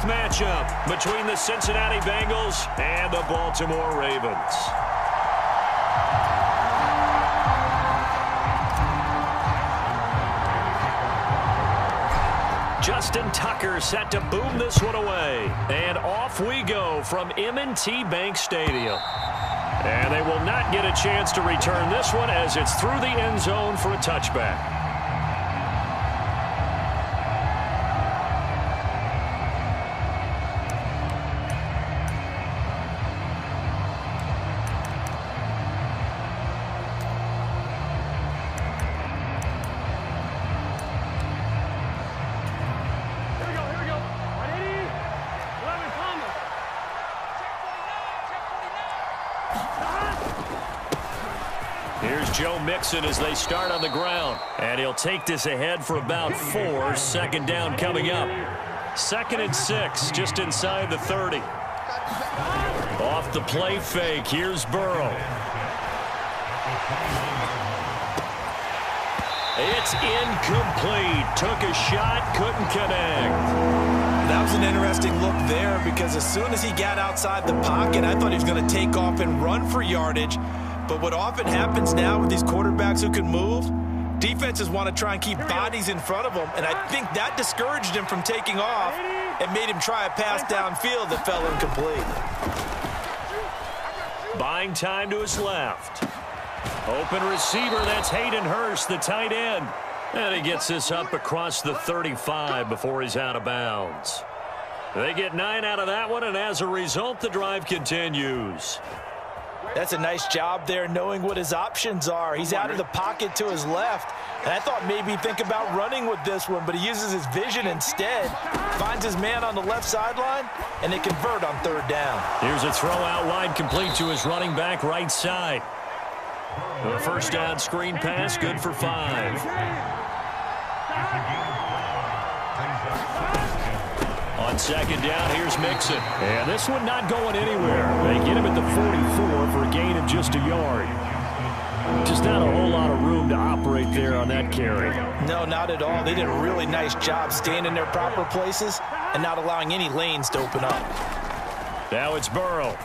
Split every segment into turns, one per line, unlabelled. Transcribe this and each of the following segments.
matchup between the Cincinnati Bengals and the Baltimore Ravens. Justin Tucker set to boom this one away. And off we go from M&T Bank Stadium. And they will not get a chance to return this one as it's through the end zone for a touchback. Here's Joe Mixon as they start on the ground. And he'll take this ahead for about 4. Second down coming up. 2nd and 6, just inside the 30. Off the play fake, here's Burrow. It's incomplete. Took a shot, couldn't connect.
That was an interesting look there because as soon as he got outside the pocket, I thought he was going to take off and run for yardage. But what often happens now with these quarterbacks who can move, defenses want to try and keep bodies in front of them, and I think that discouraged him from taking off and made him try a pass downfield that fell incomplete.
Buying time to his left. Open receiver, that's Hayden Hurst, the tight end. And he gets this up across the 35 before he's out of bounds. They get 9 out of that one, and as a result, the drive continues.
That's a nice job there knowing what his options are. He's out of the pocket to his left. And I thought maybe he'd think about running with this one, but he uses his vision instead. Finds his man on the left sideline, and they convert on 3rd down.
Here's a throw out wide complete to his running back right side. The first down screen pass, good for 5. On 2nd down, here's Mixon. And this one not going anywhere. They get him at the 44 for a gain of just a yard. Just not a whole lot of room to operate there on that carry.
No, not at all. They did a really nice job staying in their proper places and not allowing any lanes to open up.
Now it's Burrow.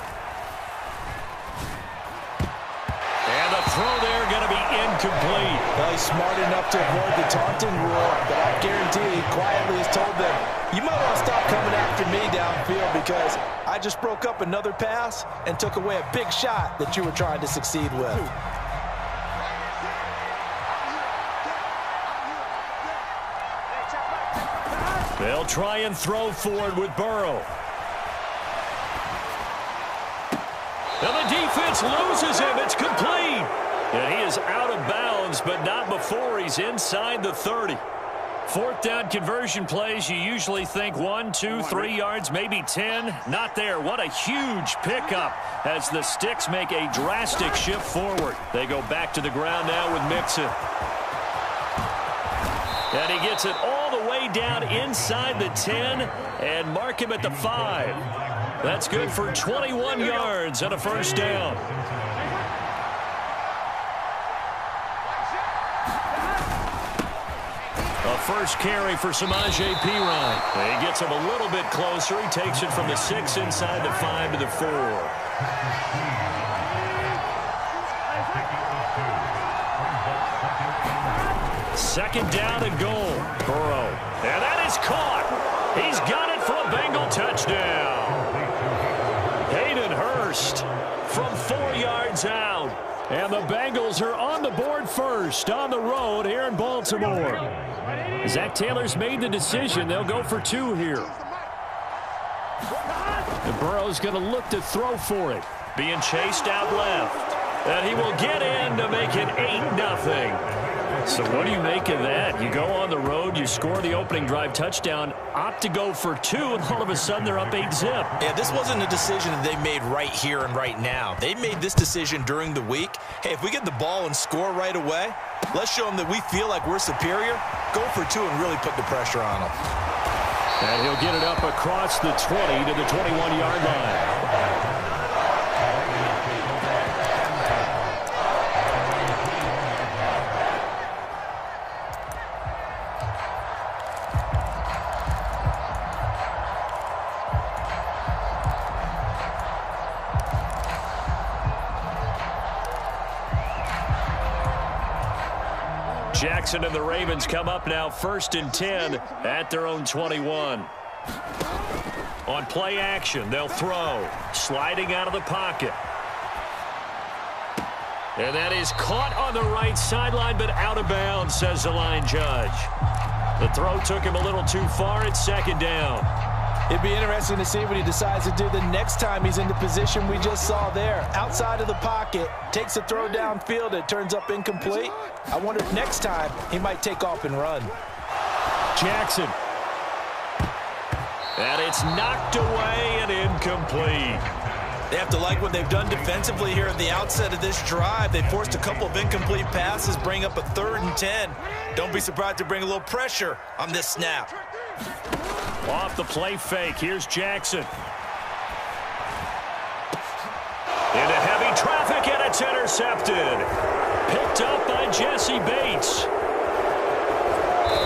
And the throw there going to be incomplete.
Well, he's smart enough to avoid the taunting rule, but I guarantee he quietly has told them, you might want to stop coming after me downfield because I just broke up another pass and took away a big shot that you were trying to succeed with.
They'll try and throw forward with Burrow. And the defense loses him. It's complete. And he is out of bounds, but not before he's inside the 30. 4th down conversion plays, you usually think 1, 2, 3 yards, maybe 10. Not there. What a huge pickup as the Sticks make a drastic shift forward. They go back to the ground now with Mixon. And he gets it all the way down inside the 10 and mark him at the 5. That's good for 21 yards and a first down. A first carry for Samaje Perine. He gets him a little bit closer. He takes it from the 6 inside the 5 to the 4. Second down and goal. Burrow. And that is caught. He's got it for a Bengal touchdown. Hayden Hurst from 4 yards out. And the Bengals are on the board first on the road here in Baltimore. Zach Taylor's made the decision. They'll go for 2 here. And Burrow's going to look to throw for it. Being chased out left. And he will get in to make it 8-0. So what do you make of that? You go on the road, you score the opening drive touchdown, opt to go for 2, and all of a sudden they're up 8-zip.
Yeah, this wasn't a decision that they made right here and right now. They made this decision during the week. Hey, if we get the ball and score right away, let's show them that we feel like we're superior. Go for 2 and really put the pressure on them.
And he'll get it up across the 20 to the 21-yard line. Jackson and the Ravens come up now 1st and 10 at their own 21. On play action, they'll throw. Sliding out of the pocket. And that is caught on the right sideline, but out of bounds, says the line judge. The throw took him a little too far. It's 2nd down.
It'd be interesting to see what he decides to do the next time he's in the position we just saw there. Outside of the pocket, takes a throw downfield, it turns up incomplete. I wonder if next time he might take off and run.
Jackson. And it's knocked away and incomplete.
They have to like what they've done defensively here at the outset of this drive. They forced a couple of incomplete passes, bring up a 3rd and 10. Don't be surprised to bring a little pressure on this snap.
Off the play fake, here's Jackson. Into heavy traffic, and it's intercepted. Picked up by Jesse Bates.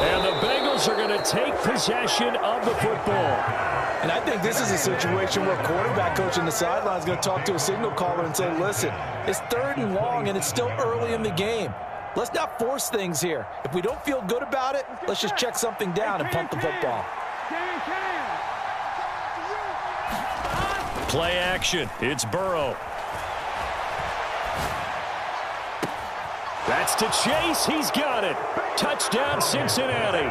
And the Bengals are going to take possession of the football.
And I think this is a situation where quarterback coach in the sideline is going to talk to a signal caller and say, listen, it's 3rd and long, and it's still early in the game. Let's not force things here. If we don't feel good about it, let's just check something down and punt the football.
Play action. It's Burrow. That's to Chase. He's got it. Touchdown, Cincinnati.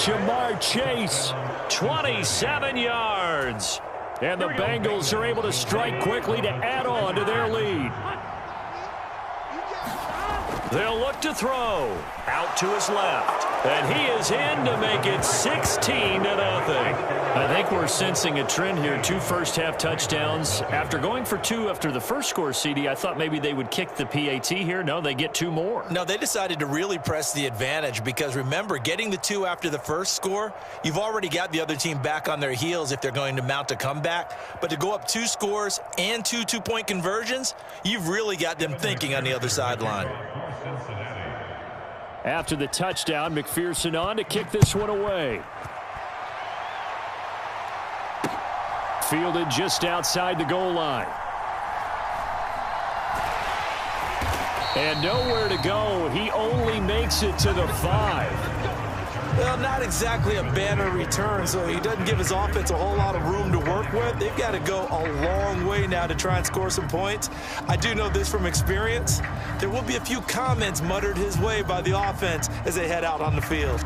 Jamar Chase, 27 yards. And the Bengals are able to strike quickly to add on to their lead. They'll look to throw. Out to his left. And he is in to make it 16-0. I think we're sensing a trend here. 2 first-half touchdowns. After going for 2 after the first score, CD, I thought maybe they would kick the PAT here. No, they get 2 more.
No, they decided to really press the advantage because, remember, getting the 2 after the first score, you've already got the other team back on their heels if they're going to mount a comeback. But to go up 2 scores and 2 two-point conversions, you've really got them thinking on the other sideline.
After the touchdown, McPherson on to kick this one away. Fielded just outside the goal line. And nowhere to go. He only makes it to the 5.
Well, not exactly a banner return, so he doesn't give his offense a whole lot of room to work with. They've got to go a long way now to try and score some points. I do know this from experience. There will be a few comments muttered his way by the offense as they head out on the field.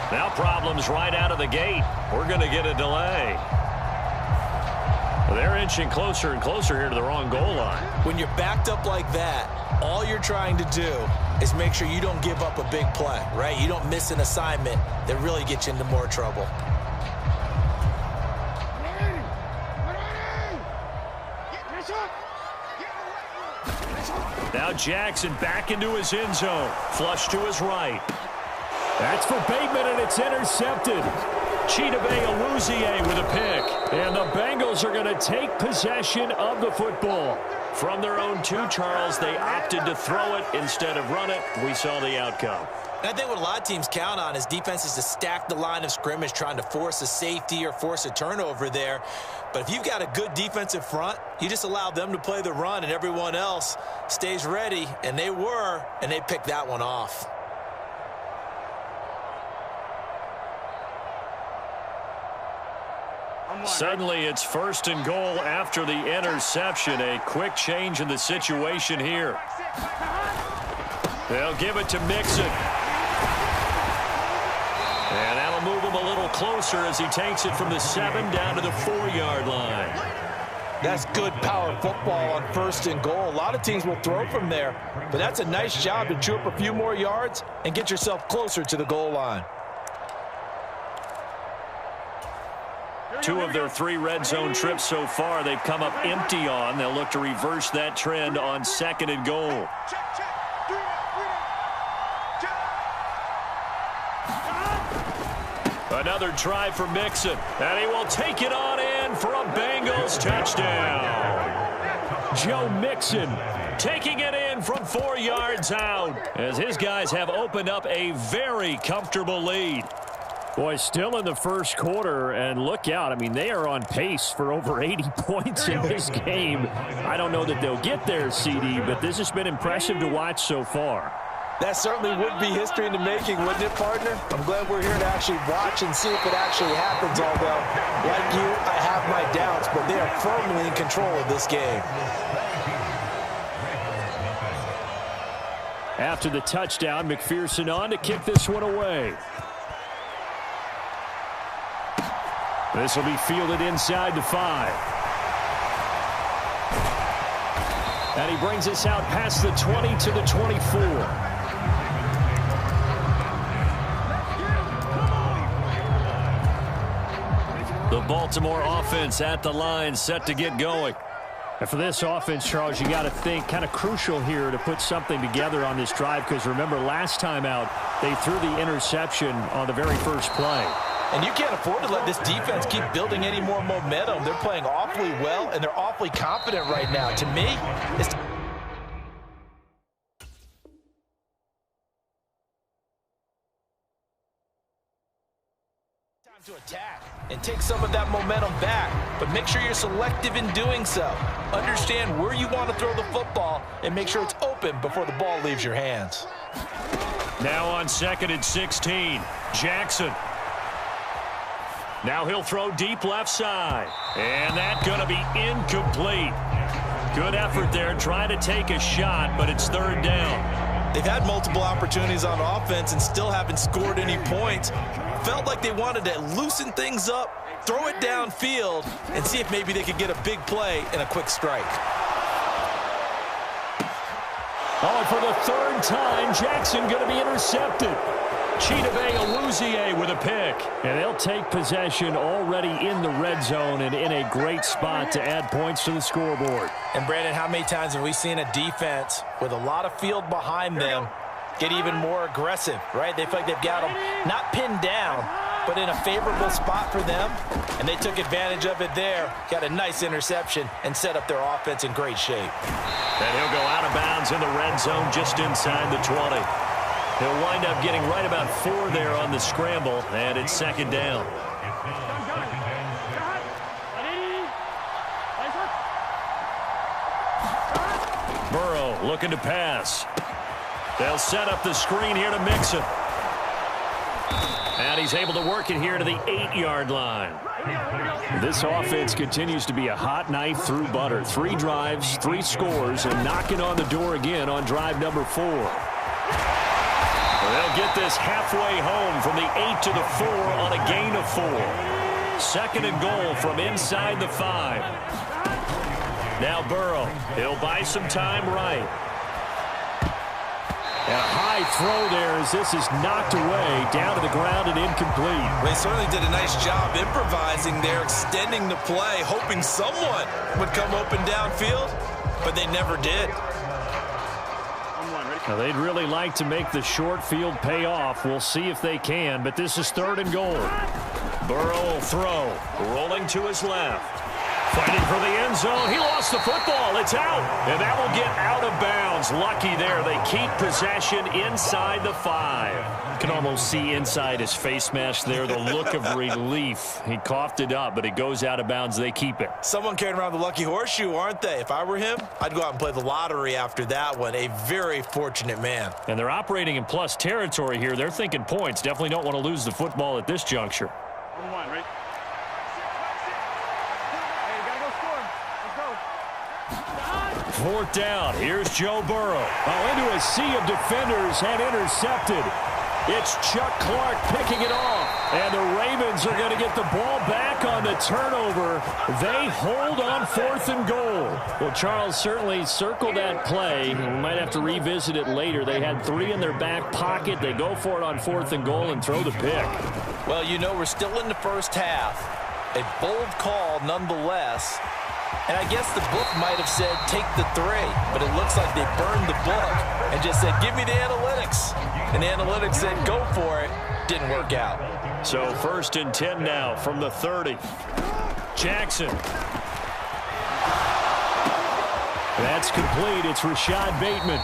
Now problems right out of the gate. We're going to get a delay. Well, they're inching closer and closer here to the wrong goal line.
When you're backed up like that, all you're trying to do is make sure you don't give up a big play, right? You don't miss an assignment that really gets you into more trouble.
Now Jackson back into his end zone. Flush to his right. That's for Bateman, and it's intercepted. Chidobe Awuzie with a pick. And the Bengals are going to take possession of the football. From their own 2, Charles, they opted to throw it instead of run it. We saw the outcome.
And I think what a lot of teams count on is defenses to stack the line of scrimmage, trying to force a safety or force a turnover there. But if you've got a good defensive front, you just allow them to play the run, and everyone else stays ready. And they were, and they picked that one off.
Suddenly it's 1st and goal after the interception. A quick change in the situation here. They'll give it to Mixon. And that'll move him a little closer as he takes it from the 7 down to the 4-yard line.
That's good power football on 1st and goal. A lot of teams will throw from there, but that's a nice job to chew up a few more yards and get yourself closer to the goal line.
2 of their 3 red zone trips so far, they've come up empty on. They'll look to reverse that trend on 2nd and goal. Another try for Mixon, and he will take it on in for a Bengals touchdown. Joe Mixon taking it in from 4 yards out as his guys have opened up a very comfortable lead. Boy, still in the first quarter, and look out. I mean, they are on pace for over 80 points in this game. I don't know that they'll get there, CD, but this has been impressive to watch so far.
That certainly would be history in the making, wouldn't it, partner? I'm glad we're here to actually watch and see if it actually happens, although, like you, I have my doubts, but they are firmly in control of this game.
After the touchdown, McPherson on to kick this one away. This will be fielded inside the 5. And he brings us out past the 20 to the 24. The Baltimore offense at the line, set to get going. And for this offense, Charles, you got to think kind of crucial here to put something together on this drive, because remember last time out, they threw the interception on the very first play.
And you can't afford to let this defense keep building any more momentum. They're playing awfully well, and they're awfully confident right now. To me, it's time to attack and take some of that momentum back. But make sure you're selective in doing so. Understand where you want to throw the football and make sure it's open before the ball leaves your hands.
Now on 2nd and 16, Jackson. Now he'll throw deep left side. And that's going to be incomplete. Good effort there trying to take a shot, but it's 3rd down.
They've had multiple opportunities on offense and still haven't scored any points. Felt like they wanted to loosen things up, throw it downfield, and see if maybe they could get a big play and a quick strike.
Oh, and for the 3rd time, Jackson going to be intercepted. Chidobe Awuzie with a pick. And they'll take possession already in the red zone and in a great spot to add points to the scoreboard.
And, Brandon, how many times have we seen a defense with a lot of field behind them get even more aggressive, right? They feel like they've got them not pinned down, but in a favorable spot for them. And they took advantage of it there. Got a nice interception and set up their offense in great shape.
And he'll go out of bounds in the red zone just inside the 20. He'll wind up getting right about 4 there on the scramble, and it's 2nd down. Burrow looking to pass. They'll set up the screen here to Mixon. And he's able to work it here to the 8-yard line. This offense continues to be a hot knife through butter. 3 drives, 3 scores, and knocking on the door again on drive number 4. They'll get this halfway home from the 8 to the 4 on a gain of 4. 2nd and goal from inside the 5. Now Burrow, he'll buy some time right. And a high throw there as this is knocked away, down to the ground and incomplete.
They certainly did a nice job improvising there, extending the play, hoping someone would come open downfield, but they never did.
Now, they'd really like to make the short field pay off. We'll see if they can, but this is 3rd and goal. Burrow will throw, rolling to his left. Fighting for the end zone. He lost the football. It's out. And that will get out of bounds. Lucky there. They keep possession inside the 5. You can almost see inside his face mask there the look of relief. He coughed it up, but it goes out of bounds. They keep it.
Someone carrying around the lucky horseshoe, aren't they? If I were him, I'd go out and play the lottery after that one. A very fortunate man.
And they're operating in plus territory here. They're thinking points. Definitely don't want to lose the football at this juncture. 4th down. Here's Joe Burrow. Oh, into a sea of defenders and intercepted. It's Chuck Clark picking it off. And the Ravens are going to get the ball back on the turnover. They hold on 4th and goal. Well, Charles certainly circled that play. We might have to revisit it later. They had 3 in their back pocket. They go for it on 4th and goal and throw the pick.
Well, you know, we're still in the first half. A bold call nonetheless. And I guess the book might have said take the 3, but it looks like they burned the book and just said, give me the analytics. And the analytics said, go for it. didn't work out.
So 1st and 10 now from the 30. Jackson. That's complete. It's Rashad Bateman.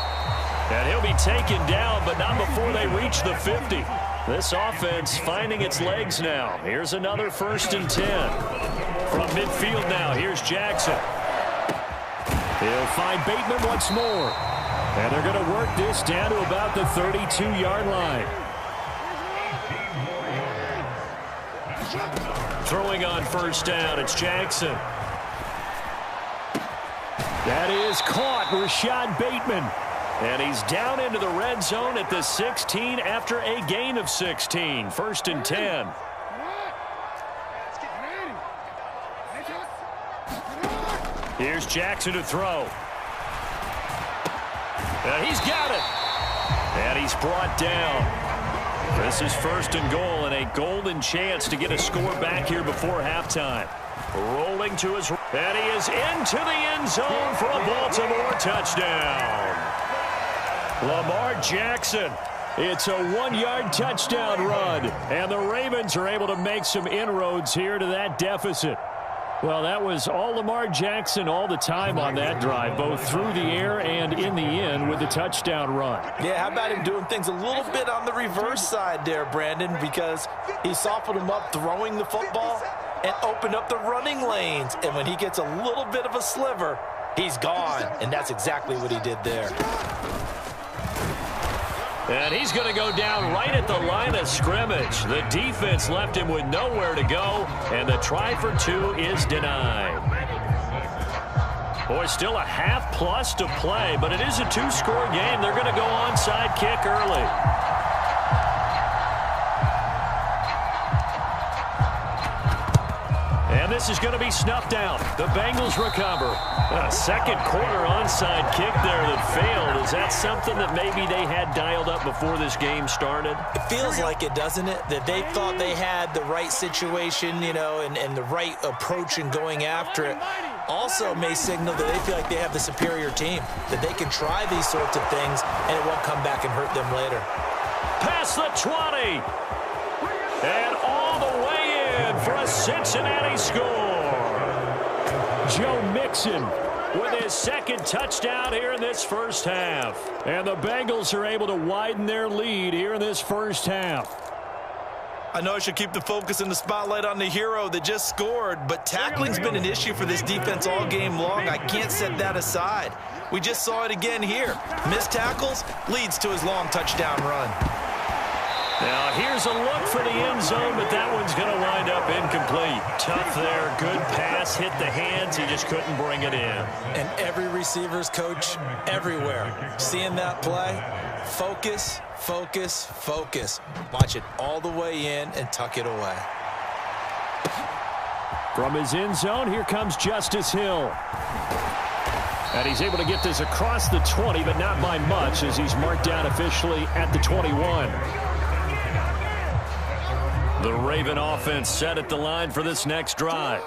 And he'll be taken down, but not before they reach the 50. This offense finding its legs now. Here's another 1st and 10. From midfield now, here's Jackson. He'll find Bateman once more. And they're going to work this down to about the 32-yard line. Throwing on 1st down, it's Jackson. That is caught, Rashad Bateman. And he's down into the red zone at the 16 after a gain of 16. 1st and 10. Here's Jackson to throw. And he's got it. And he's brought down. This is 1st and goal and a golden chance to get a score back here before halftime. Rolling to his... And he is into the end zone for a Baltimore touchdown. Lamar Jackson. It's a 1-yard touchdown run. And the Ravens are able to make some inroads here to that deficit. Well, that was all Lamar Jackson all the time on that drive, both through the air and in the end with the touchdown run.
Yeah, how about him doing things a little bit on the reverse side there, Brandon, because he softened him up throwing the football and opened up the running lanes. And when he gets a little bit of a sliver, he's gone. And that's exactly what he did there.
And he's going to go down right at the line of scrimmage. The defense left him with nowhere to go, and the try for 2 is denied. Boy, still a half-plus to play, but it is a 2-score game. They're going to go onside kick early. And this is going to be snuffed out. The Bengals recover. A second quarter onside kick there that failed. Is that something that maybe they had dialed up before this game started?
It feels like it, doesn't it? That they thought they had the right situation, you know, and the right approach in going after it. Also may signal that they feel like they have the superior team, that they can try these sorts of things and it won't come back and hurt them later.
Past the 20. And all the way in for a Cincinnati score. Joe Mixon with his second touchdown here in this first half. And the Bengals are able to widen their lead here in this first half.
I know I should keep the focus and the spotlight on the hero that just scored, but tackling's been an issue for this defense all game long. I can't set that aside. We just saw it again here. Missed tackles leads to his long touchdown run.
Now here's a look for the end zone, but that one's going to wind up incomplete. Tough there, good pass, hit the hands, he just couldn't bring it in.
And every receiver's coach everywhere, seeing that play, focus, focus, focus. Watch it all the way in and tuck it away.
From his end zone, here comes Justice Hill. And he's able to get this across the 20, but not by much, as he's marked down officially at the 21. The Raven offense set at the line for this next drive.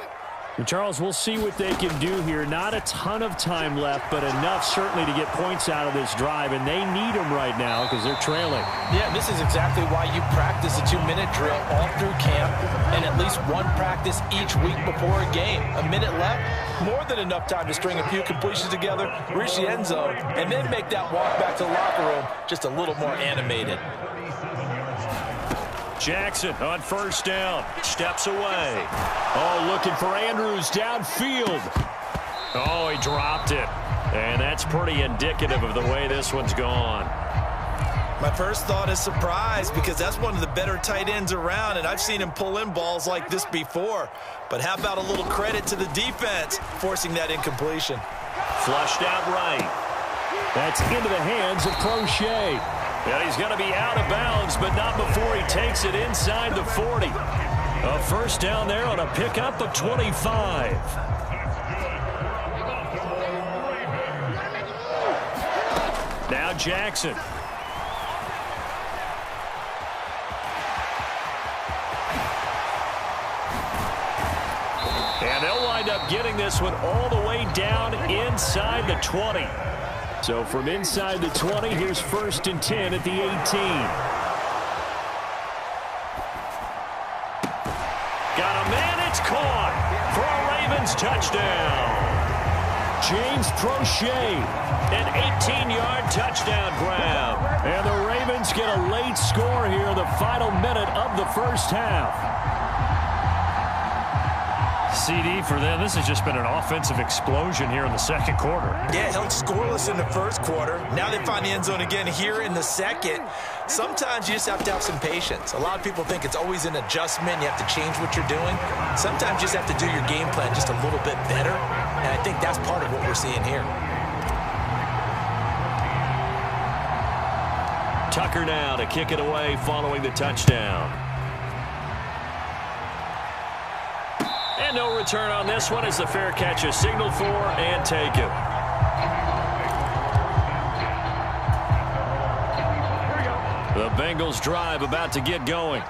And Charles, we'll see what they can do here. Not a ton of time left, but enough certainly to get points out of this drive, and they need them right now because they're trailing.
Yeah, this is exactly why you practice a 2-minute drill all through camp and at least one practice each week before a game. A minute left, more than enough time to string a few completions together, reach the end zone, and then make that walk back to the locker room just a little more animated.
Jackson on first down, steps away. Oh, looking for Andrews downfield. Oh, he dropped it. And that's pretty indicative of the way this one's gone.
My first thought is surprise, because that's one of the better tight ends around, and I've seen him pull in balls like this before. But how about a little credit to the defense forcing that incompletion?
Flushed out right. That's into the hands of Crochet. And he's going to be out of bounds, but not before he takes it inside the 40. A first down there on a pickup of 25. Now Jackson. And they'll wind up getting this one all the way down inside the 20. So from inside the 20, here's 1st and 10 at the 18. Ravens touchdown. James Prochet, an 18-yard touchdown grab. And the Ravens get a late score here in the final minute of the first half. CD for them, this has just been an offensive explosion here in the second quarter.
Yeah, held scoreless in the first quarter. Now they find the end zone again here in the second. Sometimes you just have to have some patience. A lot of people think it's always an adjustment. You have to change what you're doing. Sometimes you just have to do your game plan just a little bit better. And I think that's part of what we're seeing here.
Tucker now to kick it away following the touchdown. And no return on this one as the fair catch is signaled for and taken. The Bengals drive about to get going.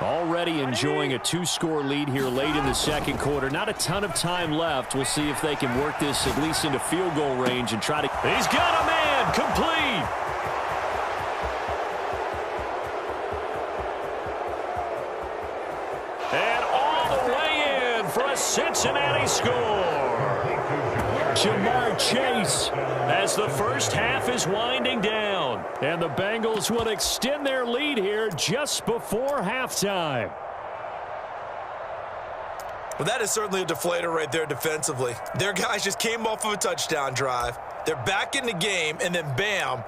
Already enjoying a 2-score lead here late in the second quarter. Not a ton of time left. We'll see if they can work this at least into field goal range and try to... He's got a man! Complete! And all the way in for a Cincinnati score. Jamar Chase as the first half is winding down. And the Bengals will extend their lead here just before halftime.
Well, that is certainly a deflator right there defensively. Their guys just came off of a touchdown drive. They're back in the game, and then bam,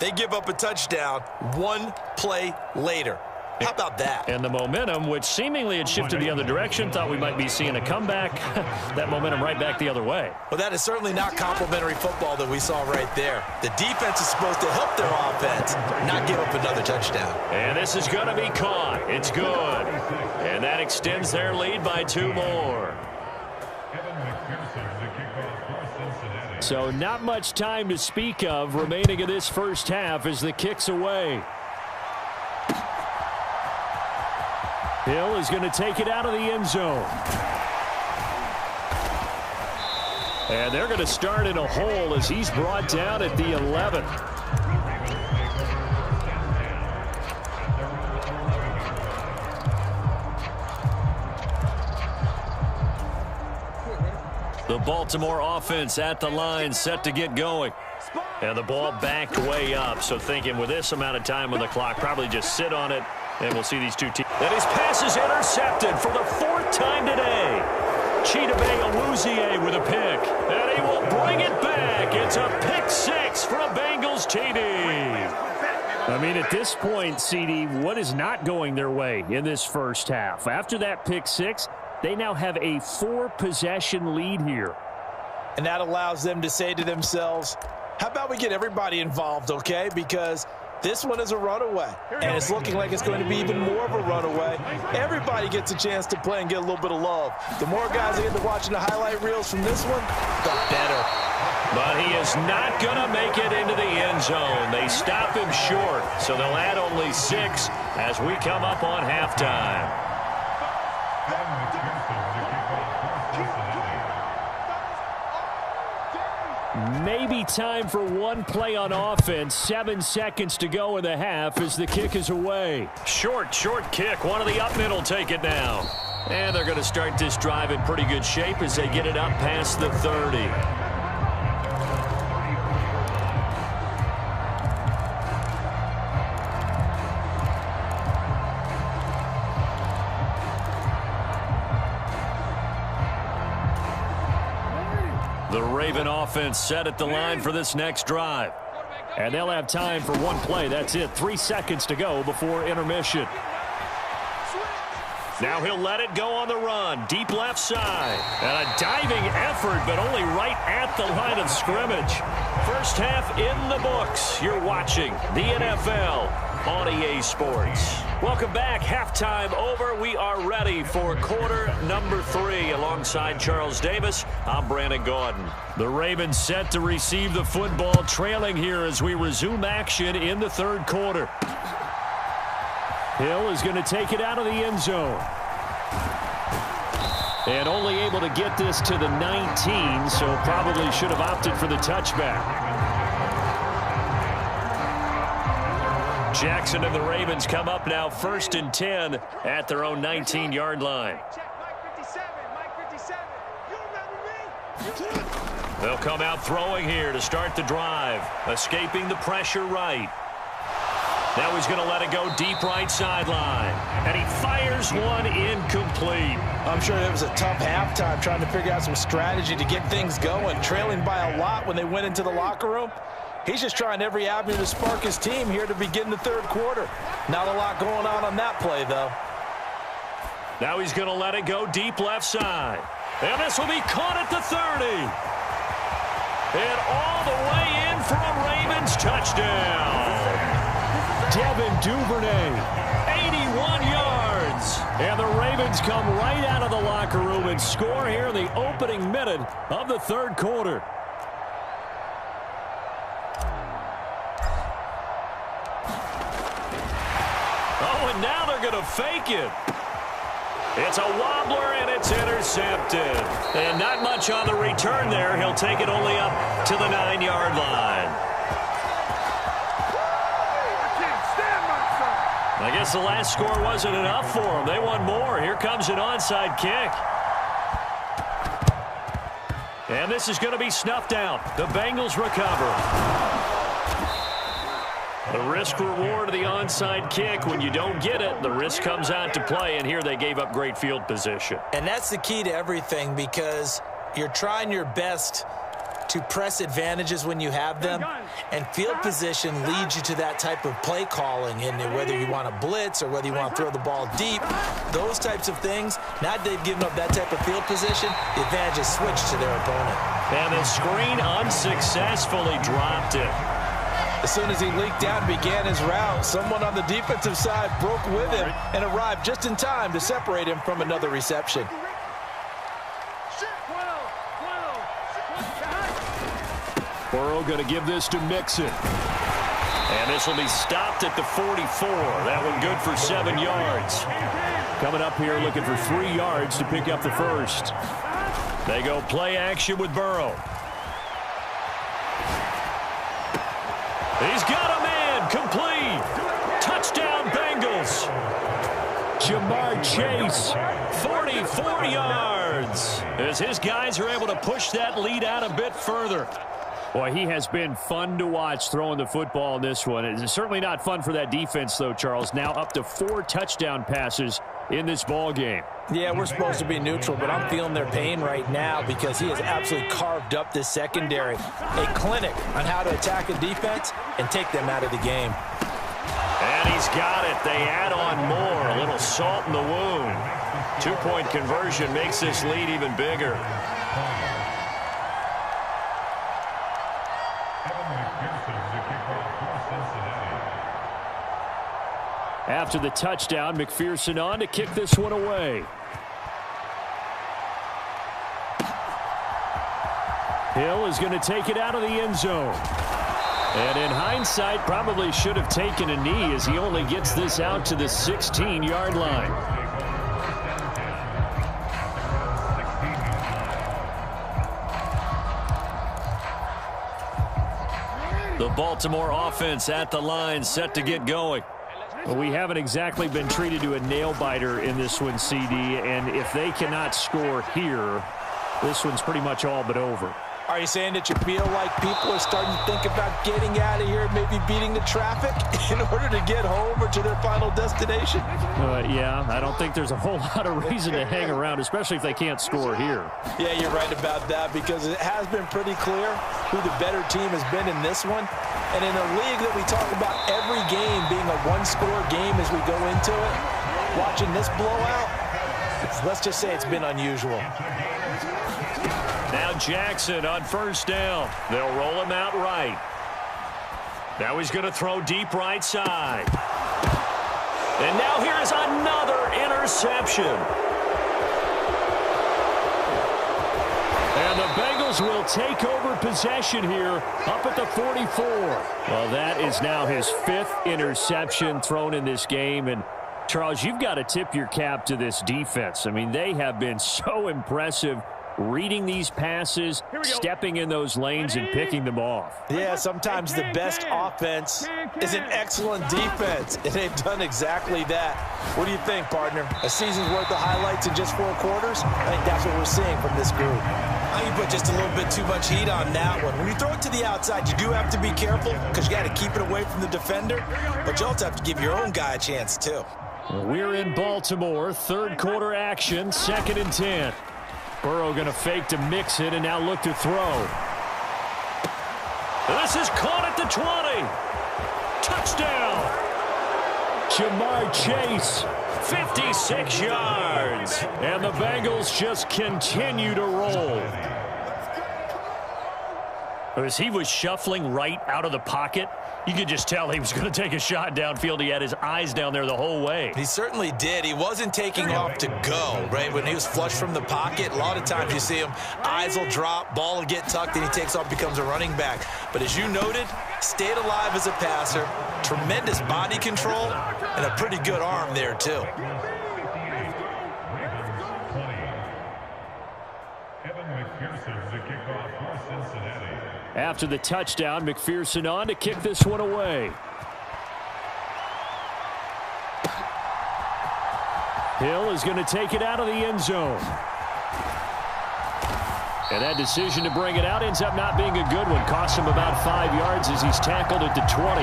they give up a touchdown one play later. How about that?
And the momentum, which seemingly had shifted the other direction, thought we might be seeing a comeback. That momentum right back the other way.
Well, that is certainly not complimentary football that we saw right there. The defense is supposed to help their offense, not give up another touchdown.
And this is going to be caught. It's good. And that extends their lead by 2 more. So not much time to speak of remaining in this first half as the kick's away. Hill is going to take it out of the end zone. And they're going to start in a hole as he's brought down at the 11. The Baltimore offense at the line set to get going. And the ball backed way up. So thinking with this amount of time on the clock, probably just sit on it. And we'll see these two teams. And his pass is intercepted for the 4th time today. Chidobe Awuzie with a pick. And he will bring it back. It's a pick 6 for a Bengals TD. I mean, at this point, CD, what is not going their way in this first half? After that pick 6, they now have a 4-possession lead here.
And that allows them to say to themselves, how about we get everybody involved, okay? Because this one is a runaway, and it's looking like it's going to be even more of a runaway. Everybody gets a chance to play and get a little bit of love. The more guys that get to watching the highlight reels from this one, the better.
But he is not going to make it into the end zone. They stop him short, so they'll add only 6 as we come up on halftime. Maybe time for one play on offense. 7 seconds to go in the half as the kick is away. Short kick. One of the up middle take it now. And they're going to start this drive in pretty good shape as they get it up past the 30. The Raven offense set at the line for this next drive. And they'll have time for one play. That's it. 3 seconds to go before intermission. Now he'll let it go on the run. Deep left side. And a diving effort, but only right at the line of scrimmage. First half in the books. You're watching the NFL on EA Sports. Welcome back. Halftime over. We are ready for quarter number 3. Alongside Charles Davis, I'm Brandon Gaudin. The Ravens set to receive the football, trailing here as we resume action in the third quarter. Hill is going to take it out of the end zone. And only able to get this to the 19, so probably should have opted for the touchback. Jackson and the Ravens come up now 1st and 10 at their own 19-yard line. They'll come out throwing here to start the drive, escaping the pressure right. Now he's going to let it go deep right sideline. And he fires one incomplete.
I'm sure it was a tough halftime trying to figure out some strategy to get things going, trailing by a lot when they went into the locker room. He's just trying every avenue to spark his team here to begin the third quarter. Not a lot going on that play, though.
Now he's going to let it go deep left side. And this will be caught at the 30. And all the way in for a Ravens touchdown. Devin Duvernay, 81 yards. And the Ravens come right out of the locker room and score here in the opening minute of the third quarter. Oh, and now they're going to fake it. It's a wobbler, and it's intercepted. And not much on the return there. He'll take it only up to the 9-yard line. I guess the last score wasn't enough for them. They want more. Here comes an onside kick. And this is going to be snuffed out. The Bengals recover. The risk-reward of the onside kick, when you don't get it, the risk comes out to play, and here they gave up great field position.
And that's the key to everything, because you're trying your best to press advantages when you have them, and field position leads you to that type of play calling, and whether you want to blitz or whether you want to throw the ball deep, those types of things. Now that they've given up that type of field position, the advantage is switched to their opponent.
And the screen unsuccessfully dropped it.
As soon as he leaked out and began his route, someone on the defensive side broke with him and arrived just in time to separate him from another reception.
Burrow going to give this to Mixon. And this will be stopped at the 44. That one good for 7 yards. Coming up here looking for 3 yards to pick up the first. They go play action with Burrow. He's got a man, complete. Touchdown Bengals. Jamar Chase, 44 yards. As his guys are able to push that lead out a bit further. Boy, he has been fun to watch throwing the football in this one. It's certainly not fun for that defense, though, Charles. Now up to 4 touchdown passes in this ball game.
Yeah, we're supposed to be neutral, but I'm feeling their pain right now because he has absolutely carved up this secondary. A clinic on how to attack a defense and take them out of the game.
And he's got it. They add on more. A little salt in the wound. 2-point conversion makes this lead even bigger. After the touchdown, McPherson on to kick this one away. Hill is going to take it out of the end zone. And in hindsight, probably should have taken a knee as he only gets this out to the 16-yard line. The Baltimore offense at the line, set to get going. Well, we haven't exactly been treated to a nail-biter in this one, CD, and if they cannot score here, this one's pretty much all but over.
Are you saying that you feel like people are starting to think about getting out of here, maybe beating the traffic in order to get home or to their final destination?
Yeah, I don't think there's a whole lot of reason to hang around, especially if they can't score here.
Yeah, you're right about that, because it has been pretty clear who the better team has been in this one. And in a league that we talk about every game being a one-score game as we go into it, watching this blowout, let's just say it's been unusual.
Now Jackson on first down. They'll roll him out right. Now he's going to throw deep right side. And now here's another interception. And the Bengals will take over possession here up at the 44. Well, that is now his 5th interception thrown in this game. And Charles, you've got to tip your cap to this defense. I mean, they have been so impressive reading these passes, stepping in those lanes and picking them off.
Yeah, sometimes the best offense is an excellent defense, and they've done exactly that. What do you think, partner? A season's worth of highlights in just 4 quarters? I think that's what we're seeing from this group. I think you put just a little bit too much heat on that one. When you throw it to the outside, you do have to be careful because you got to keep it away from the defender, but you also have to give your own guy a chance too.
We're in Baltimore, third quarter action, 2nd and 10. Burrow going to fake to mix it and now look to throw. This is caught at the 20. Touchdown. Jamar Chase, 56 yards. And the Bengals just continue to roll. As he was shuffling right out of the pocket, you could just tell he was going to take a shot downfield. He had his eyes down there the whole way.
He certainly did. He wasn't taking off to go, right? When he was flush from the pocket, a lot of times you see him, eyes will drop, ball will get tucked, and he takes off, becomes a running back. But as you noted, stayed alive as a passer, tremendous body control, and a pretty good arm there, too.
After the touchdown, McPherson on to kick this one away. Hill is going to take it out of the end zone. And that decision to bring it out ends up not being a good one. Cost him about 5 yards as he's tackled at the 20.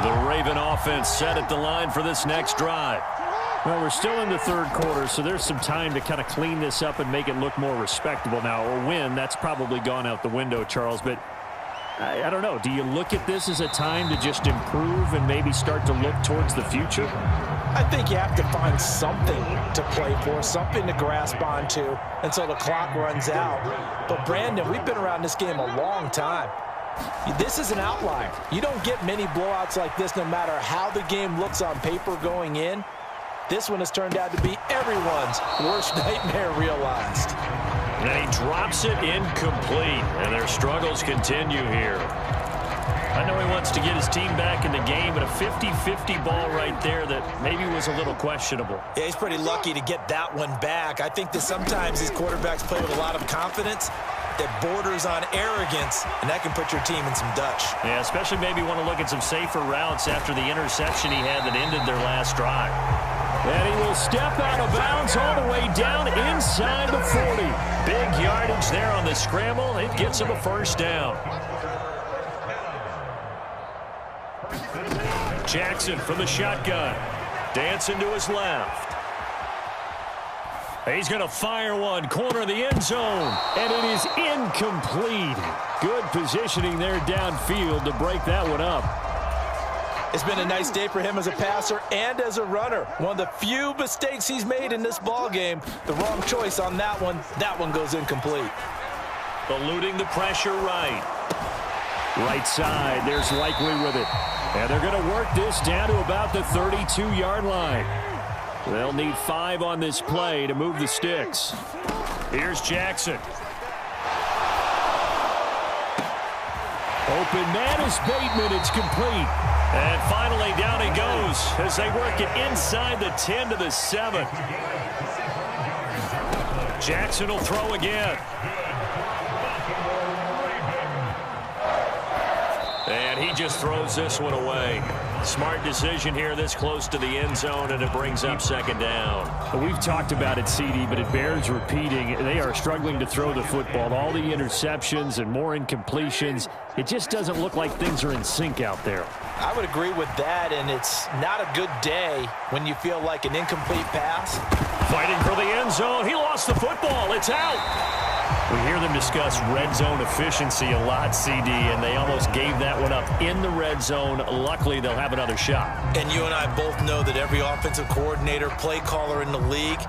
The Raven offense set at the line for this next drive. Well, we're still in the third quarter, so there's some time to kind of clean this up and make it look more respectable now. A win, that's probably gone out the window, Charles, but I don't know. Do you look at this as a time to just improve and maybe start to look towards the future?
I think you have to find something to play for, something to grasp onto until the clock runs out. But, Brandon, we've been around this game a long time. This is an outlier. You don't get many blowouts like this no matter how the game looks on paper going in. This one has turned out to be everyone's worst nightmare realized.
And he drops it incomplete, and their struggles continue here. I know he wants to get his team back in the game, but a 50-50 ball right there that maybe was a little questionable.
Yeah, he's pretty lucky to get that one back. I think that sometimes these quarterbacks play with a lot of confidence that borders on arrogance, and that can put your team in some Dutch.
Yeah, especially maybe want to look at some safer routes after the interception he had that ended their last drive. And he will step out of bounds all the way down inside the 40. Big yardage there on the scramble. It gets him a first down. Jackson from the shotgun. Dancing to his left. He's going to fire one, corner of the end zone, and it is incomplete. Good positioning there downfield to break that one up.
It's been a nice day for him as a passer and as a runner. One of the few mistakes he's made in this ball game. The wrong choice on that one. That one goes incomplete.
Eluding the pressure right. Right side, there's Likely with it. And they're going to work this down to about the 32-yard line. They'll need 5 on this play to move the sticks. Here's Jackson. Open man is Bateman. It's complete. And finally down he goes as they work it inside the 10 to the 7. Jackson will throw again. And he just throws this one away. Smart decision here this close to the end zone, and it brings up second down. We've talked about it, CD, but it bears repeating. They are struggling to throw the football. All the interceptions and more incompletions. It just doesn't look like things are in sync out there.
I would agree with that, and it's not a good day when you feel like an incomplete pass.
Fighting for the end zone. He lost the football. It's out. We hear them discuss red zone efficiency a lot, CD, and they almost gave that one up in the red zone. Luckily, they'll have another shot.
And you and I both know that every offensive coordinator, play caller in the league,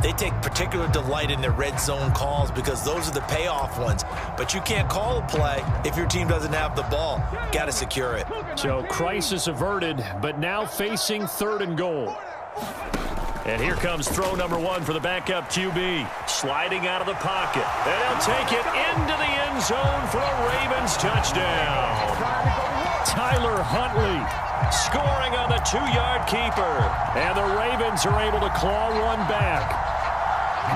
they take particular delight in their red zone calls because those are the payoff ones. But you can't call a play if your team doesn't have the ball. Got to secure it.
So crisis averted, but now facing 3rd and goal. And here comes throw number 1 for the backup QB. Sliding out of the pocket. And he'll take it into the end zone for a Ravens touchdown. Tyler Huntley scoring on the 2-yard keeper. And the Ravens are able to claw one back.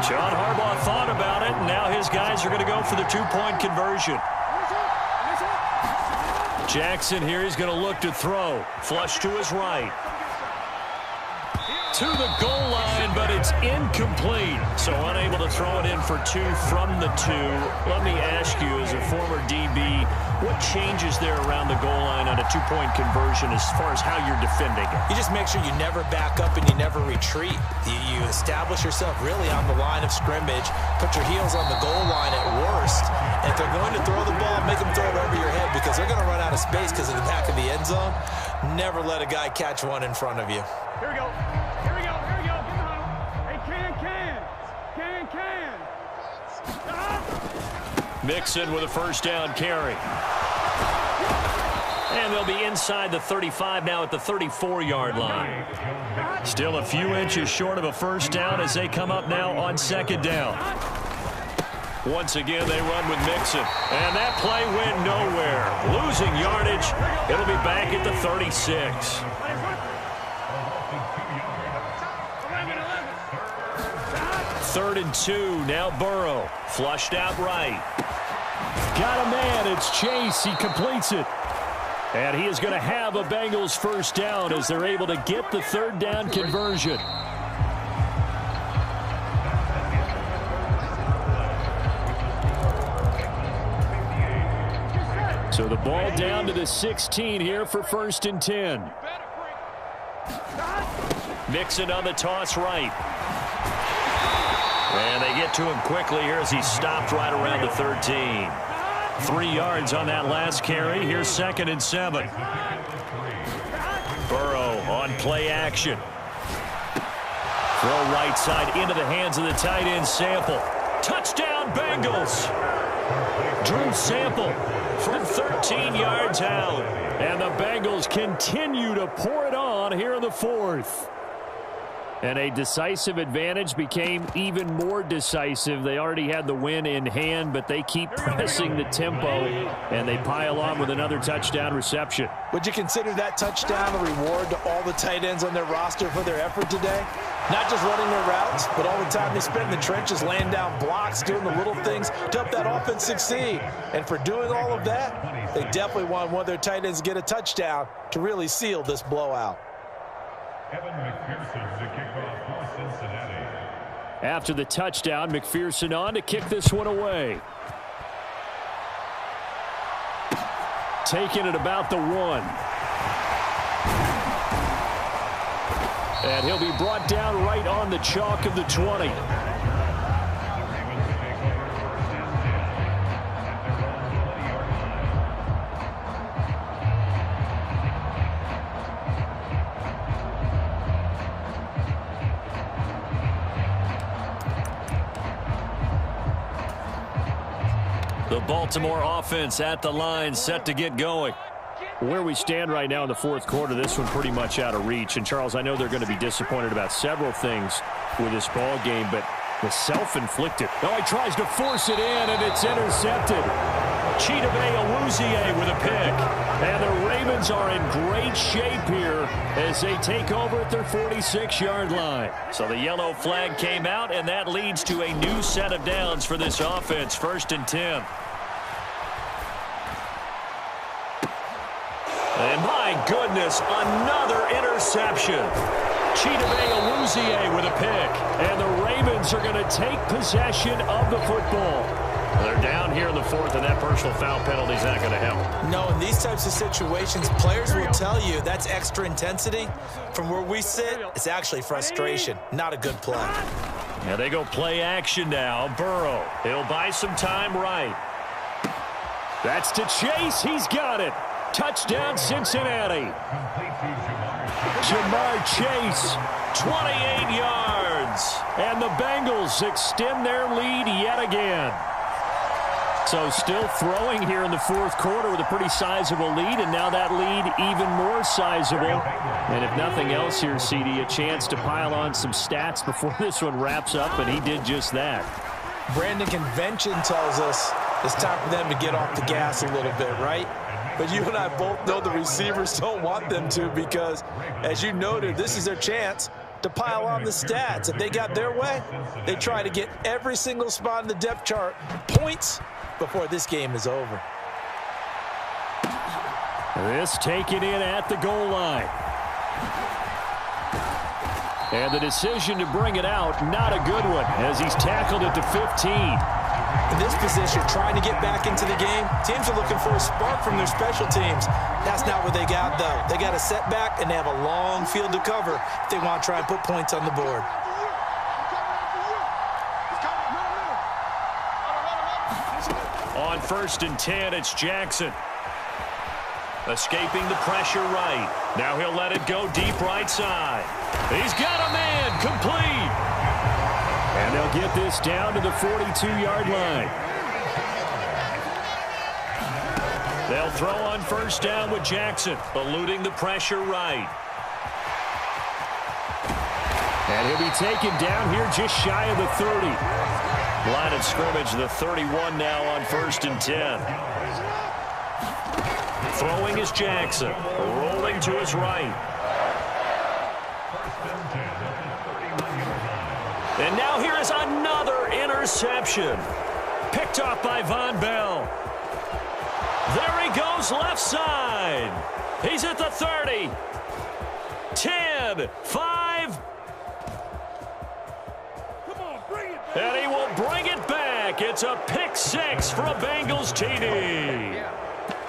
John Harbaugh thought about it, and now his guys are going to go for the 2-point conversion. Jackson here, he's going to look to throw. Flush to his right. To the goal line, but it's incomplete. So unable to throw it in for 2 from the 2. Let me ask you, as a former DB, what changes there around the goal line on a 2-point conversion as far as how you're defending it?
You just make sure you never back up and you never retreat. You establish yourself really on the line of scrimmage, put your heels on the goal line at worst. And if they're going to throw the ball, make them throw it over your head because they're going to run out of space because of the back of the end zone. Never let a guy catch one in front of you.
Here we go. Here we go. Here we go. Get the huddle. Hey, can.
Mixon with a first down carry. And they'll be inside the 35 now at the 34-yard line. Still a few inches short of a first down as they come up now on second down. Once again, they run with Mixon. And that play went nowhere. Losing yardage. It'll be back at the 36. Third and 2. Now Burrow. Flushed out right. Got a man. It's Chase. He completes it. And he is going to have a Bengals first down as they're able to get the third down conversion. So the ball down to the 16 here for first and 10. Mixon on the toss right. And they get to him quickly here as he stopped right around the 13. 3 yards on that last carry. Here's second and 7. Burrow on play action. Throw right side into the hands of the tight end Sample. Touchdown Bengals. Drew Sample from 13 yards out. And the Bengals continue to pour it on here in the 4th. And a decisive advantage became even more decisive. They already had the win in hand, but they keep pressing the tempo, and they pile on with another touchdown reception.
Would you consider that touchdown a reward to all the tight ends on their roster for their effort today? Not just running their routes, but all the time they spend in the trenches laying down blocks, doing the little things to help that offense succeed. And for doing all of that, they definitely want one of their tight ends to get a touchdown to really seal this blowout.
After the touchdown, McPherson on to kick this one away. Taking it about the 1. And he'll be brought down right on the chalk of the 20. The Baltimore offense at the line, set to get going. Where we stand right now in the 4th quarter, this one pretty much out of reach. And, Charles, I know they're going to be disappointed about several things with this ball game, but the self-inflicted. Oh, he tries to force it in, and it's intercepted. Chidobe Awuzie with a pick. And the Ravens are in great shape here as they take over at their 46-yard line. So the yellow flag came out, and that leads to a new set of downs for this offense. First and 10. And my goodness, another interception. Chidobe Awuzie with a pick. And the Ravens are going to take possession of the football. They're down here in the 4th, and that personal foul penalty is not going to help.
No, in these types of situations, players will tell you that's extra intensity. From where we sit, it's actually frustration. Not a good play.
And they go play action now. Burrow, he'll buy some time right. That's to Chase. He's got it. Touchdown, Cincinnati. Jamar Chase, 28 yards. And the Bengals extend their lead yet again. So still throwing here in the 4th quarter with a pretty sizable lead, and now that lead even more sizable. And if nothing else here, CD, a chance to pile on some stats before this one wraps up, and he did just that.
Brandon, convention tells us it's time for them to get off the gas a little bit, right? But you and I both know the receivers don't want them to because, as you noted, this is their chance to pile on the stats. If they got their way, they try to get every single spot in the depth chart points before this game is over.
This taken in at the goal line. And the decision to bring it out, not a good one, as he's tackled at the 15.
In this position, trying to get back into the game, teams are looking for a spark from their special teams. That's not what they got, though. They got a setback, and they have a long field to cover if they want to try and put points on the board.
On 1st and 10, it's Jackson. Escaping the pressure right. Now he'll let it go deep right side. He's got a man, complete. And they'll get this down to the 42-yard line. They'll throw on 1st down with Jackson, eluding the pressure right. And he'll be taken down here just shy of the 30. Line of scrimmage, the 31 now on 1st and 10. Throwing is Jackson, rolling to his right. And now here is another interception. Picked off by Von Bell. There he goes left side. He's at the 30. 10, 5. And he will bring it back. It's a pick 6 for a Bengals TD.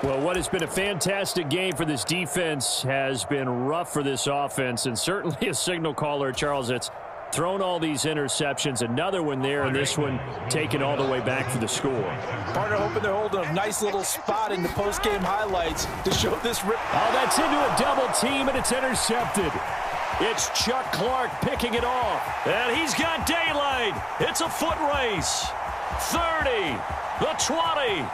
Well, what has been a fantastic game for this defense has been rough for this offense, and certainly a signal caller, Charles, it's thrown all these interceptions. Another one there, and this one taken all the way back for the score.
Partner hoping they're holding a nice little spot in the post-game highlights to show this rip.
Oh, that's into a double team, and it's intercepted. It's Chuck Clark picking it off, and he's got daylight. It's a foot race. 30, the 20.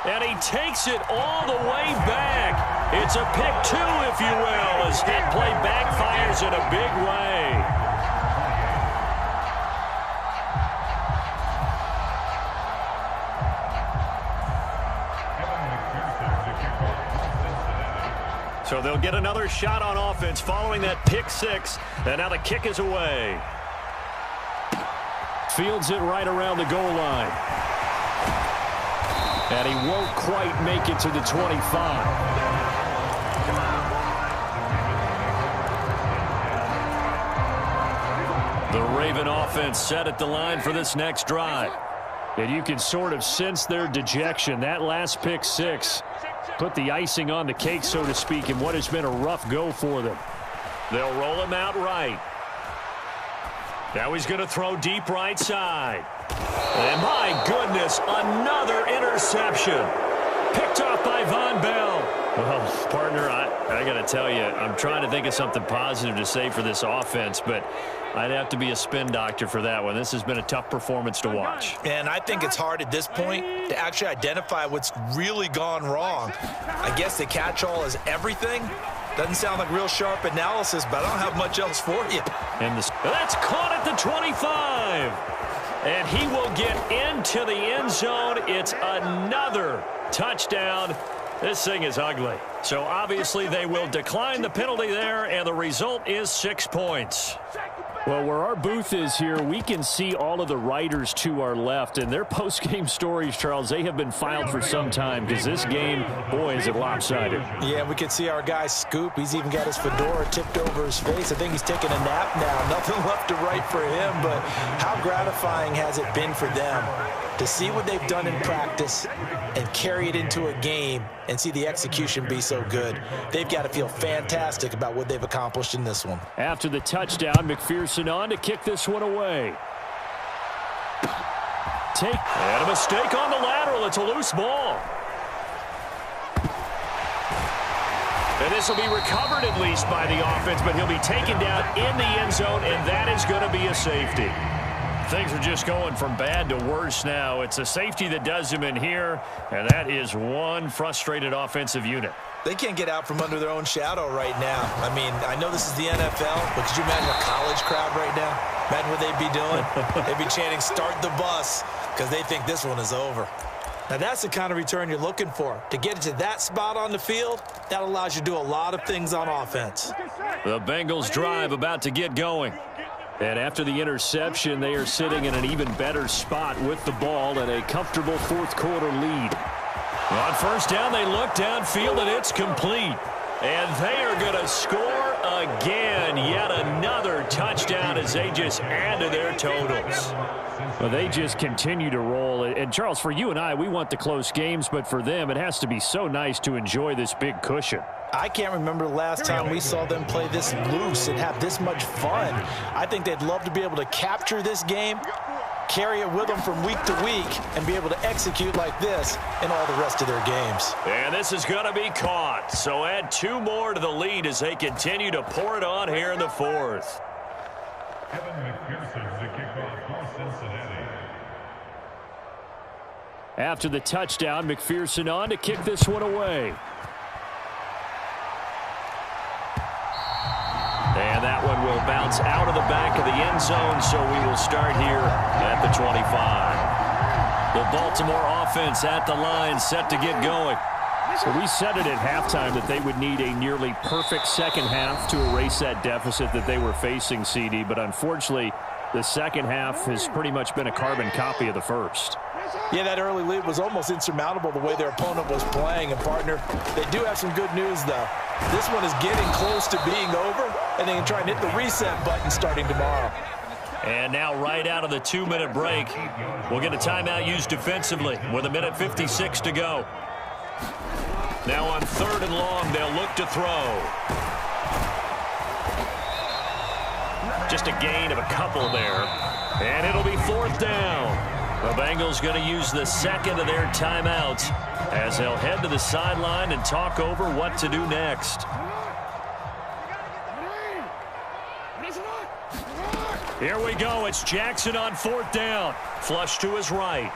And he takes it all the way back. It's a pick 2, if you will, as that play backfires in a big way. So they'll get another shot on offense following that pick 6. And now the kick is away. Fields it right around the goal line. And he won't quite make it to the 25. The Raven offense set at the line for this next drive. And you can sort of sense their dejection. That last pick 6 put the icing on the cake, so to speak, in what has been a rough go for them. They'll roll him out right. Now he's going to throw deep right side. And my goodness, another interception. Picked off by Von Bell. Well, partner, I got to tell you, I'm trying to think of something positive to say for this offense, but I'd have to be a spin doctor for that one. This has been a tough performance to watch.
And I think it's hard at this point to actually identify what's really gone wrong. I guess the catch-all is everything. Doesn't sound like real sharp analysis, but I don't have much else for you.
And that's caught at the 25. And he will get into the end zone. It's another touchdown. This thing is ugly. So obviously they will decline the penalty there, and the result is 6 points. Well, where our booth is here, we can see all of the writers to our left, and their post-game stories, Charles, they have been filed for some time because this game, boy, is it lopsided.
Yeah, we can see our guy Scoop. He's even got his fedora tipped over his face. I think he's taking a nap now. Nothing left to write for him, but how gratifying has it been for them to see what they've done in practice and carry it into a game and see the execution be so good. They've got to feel fantastic about what they've accomplished in this one.
After the touchdown, McPherson on to kick this one away. And a mistake on the lateral. It's a loose ball. And this will be recovered at least by the offense, but he'll be taken down in the end zone, and that is going to be a safety. Things are just going from bad to worse now. It's a safety that does him in here, and that is one frustrated offensive unit.
They can't get out from under their own shadow right now. I mean, I know this is the NFL, but could you imagine a college crowd right now? Imagine what they'd be doing. They'd be chanting, "Start the bus," because they think this one is over. Now, that's the kind of return you're looking for. To get to that spot on the field, that allows you to do a lot of things on offense.
The Bengals drive about to get going. And after the interception, they are sitting in an even better spot with the ball and a comfortable fourth quarter lead. On first down, they look downfield, and it's complete. And they are going to score again. Yet another touchdown as they just add to their totals. Well, they just continue to roll. And, Charles, for you and I, we want the close games, but for them, it has to be so nice to enjoy this big cushion.
I can't remember the last time we saw them play this loose and have this much fun. I think they'd love to be able to capture this game, carry it with them from week to week, and be able to execute like this in all the rest of their games.
And this is going to be caught. So add 2 more to the lead as they continue to pour it on here in the fourth. After the touchdown, McPherson on to kick this one away. And that one will bounce out of the back of the end zone, so we will start here at the 25. The Baltimore offense at the line, set to get going. So we said it at halftime that they would need a nearly perfect second half to erase that deficit that they were facing, CD. But unfortunately, the second half has pretty much been a carbon copy of the first.
Yeah, that early lead was almost insurmountable the way their opponent was playing. And, partner, they do have some good news, though. This one is getting close to being over, and they can try and hit the reset button starting tomorrow.
And now right out of the 2-minute break, we'll get a timeout used defensively with 1:56 to go. Now on 3rd and long, they'll look to throw. Just a gain of a couple there. And it'll be 4th down. The Bengals going to use the second of their timeouts as they'll head to the sideline and talk over what to do next. Here we go. It's Jackson on 4th down. Flush to his right.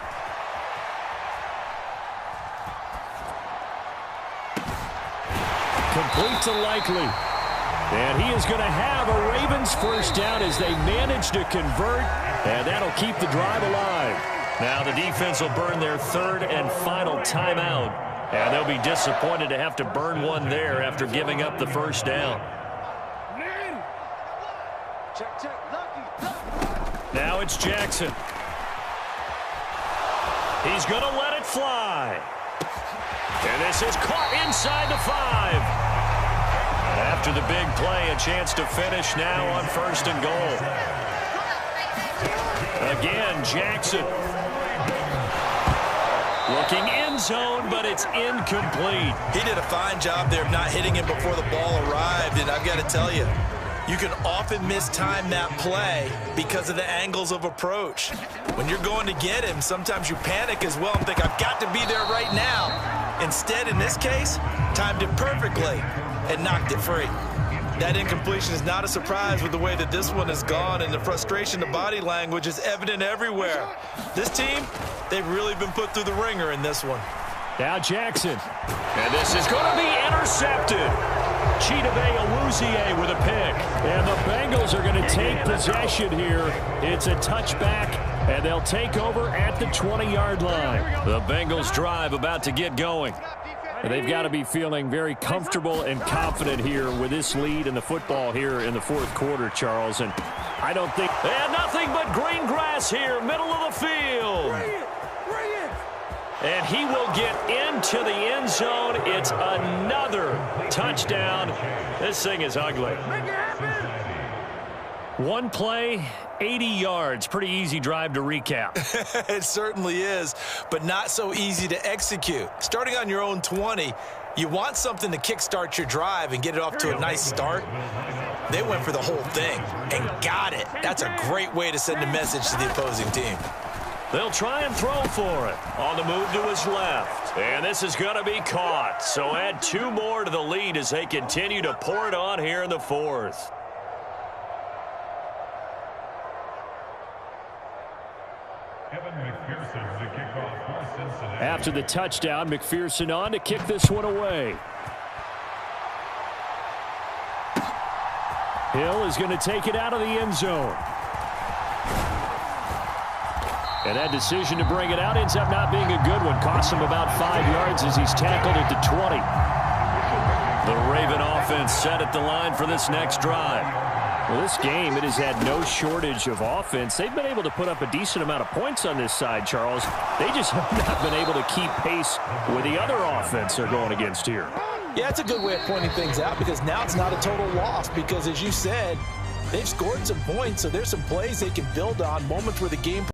Complete to Likely. And he is going to have a Ravens first down as they manage to convert, and that'll keep the drive alive. Now the defense will burn their 3rd and final timeout, and they'll be disappointed to have to burn one there after giving up the first down. Now it's Jackson. He's going to let it fly. And this is caught inside the 5. After the big play, a chance to finish now on 1st and goal. Again, Jackson. Looking end zone, but it's incomplete.
He did a fine job there of not hitting him before the ball arrived, and I've got to tell you, you can often mistime that play because of the angles of approach. When you're going to get him, sometimes you panic as well and think, I've got to be there right now. Instead, in this case, timed it perfectly and knocked it free. That incompletion is not a surprise with the way that this one has gone, and the frustration, the body language is evident everywhere. This team, they've really been put through the ringer in this one.
Now Jackson. And this is going to be intercepted. Chidobe Awuzie with a pick. And the Bengals are going to take possession here. It's a touchback, and they'll take over at the 20-yard line. The Bengals drive about to get going. They've got to be feeling very comfortable and confident here with this lead in the football here in the 4th quarter, Charles. And I don't think... And nothing but green grass here, middle of the field. And he will get into the end zone. It's another touchdown. This thing is ugly. One play, 80 yards. Pretty easy drive to recap.
It certainly is, but not so easy to execute. Starting on your own 20, you want something to kickstart your drive and get it off to a nice start. They went for the whole thing and got it. That's a great way to send a message to the opposing team.
They'll try and throw for it. On the move to his left. And this is going to be caught. So add 2 more to the lead as they continue to pour it on here in the 4th. After the touchdown, McPherson on to kick this one away. Hill is going to take it out of the end zone. And that decision to bring it out ends up not being a good one. Costs him about 5 yards as he's tackled at the 20. The Raven offense set at the line for this next drive. Well, this game, it has had no shortage of offense. They've been able to put up a decent amount of points on this side, Charles. They just have not been able to keep pace with the other offense they're going against here.
Yeah, it's a good way of pointing things out because now it's not a total loss because, as you said, they've scored some points, so there's some plays they can build on, moments where the game